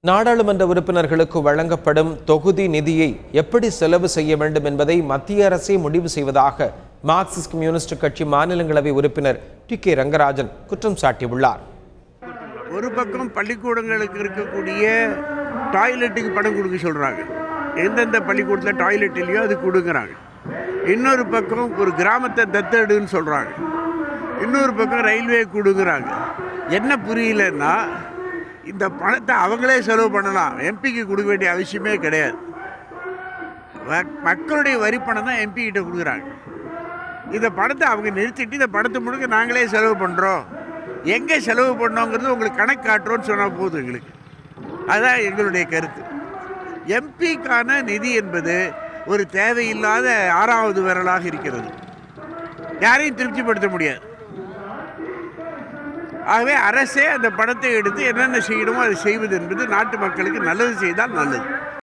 நாடாளுமன்ற உறுப்பினர்களுக்கு வழங்கப்படும் தொகுதி நிதியை எப்படி செலவு செய்ய வேண்டும் என்பதை மத்திய அரசே முடிவு செய்வதாக மார்க்சிஸ்ட் கம்யூனிஸ்ட் கட்சி மாநிலங்களவை உறுப்பினர் டி.கே. ரங்கராஜன் குற்றம் சாட்டியுள்ளார். ஒரு பக்கம் பள்ளிக்கூடங்களுக்கு இருக்கக்கூடிய டாய்லெட்டுக்கு பணம் கொடுக்க சொல்கிறாங்க. எந்தெந்த பள்ளிக்கூடத்தில் டாய்லெட் இல்லையோ அது கொடுக்குறாங்க. இன்னொரு பக்கம் ஒரு கிராமத்தை தத்தெடுன்னு சொல்கிறாங்க. இன்னொரு பக்கம் ரயில்வே கொடுக்குறாங்க. என்ன புரியலன்னா, இந்த பணத்தை அவங்களே செலவு பண்ணலாம், எம்பிக்கு கொடுக்க வேண்டிய அவசியமே கிடையாது. மக்களுடைய வரி பணம் தான் எம்பி கிட்ட கொடுக்குறாங்க. இந்த பணத்தை அவங்க நிறுத்திட்டு இந்த பணத்தை முழுக்க நாங்களே செலவு பண்ணுறோம், எங்கே செலவு பண்ணோங்கிறது உங்களுக்கு கணக்கு காட்டுறோன்னு சொன்னால் போதும் எங்களுக்கு. அதுதான் எங்களுடைய கருத்து. எம்பிக்கான நிதி என்பது ஒரு தேவையில்லாத ஆறாவது விரலாக இருக்கிறது. யாரையும் திருப்திப்படுத்த முடியாது. ஆகவே அரசே அந்த பணத்தை எடுத்து என்னென்ன செய்யணுமோ அதை செய்வது என்பது நாட்டு மக்களுக்கு நல்லது செய்தால் நல்லது.